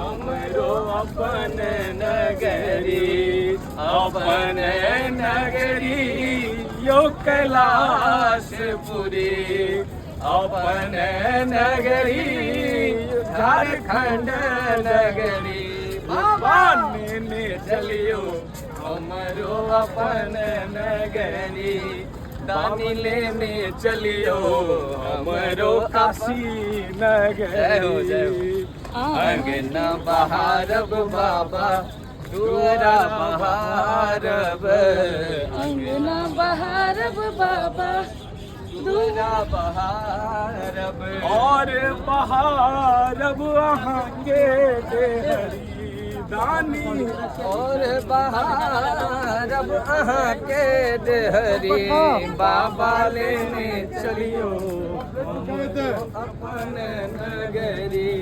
हमरो अपन नगरी, अपन नगरी यो कैलाशपुरी, अपन नगरी झारखंड नगरी। बाबा ने चलियो हमरो अपन नगरी, दानी लेने चलियो हमरो काशी नगरी। अंगना बहारब बाबा दुआरा बहारब, अंगना बहारब बाबा दुआरा बहारब, और बहारब अहाँके देहरी दानी, और बहारब अहाँके देहरी। बाबा लेने चलियो अपन नगरी।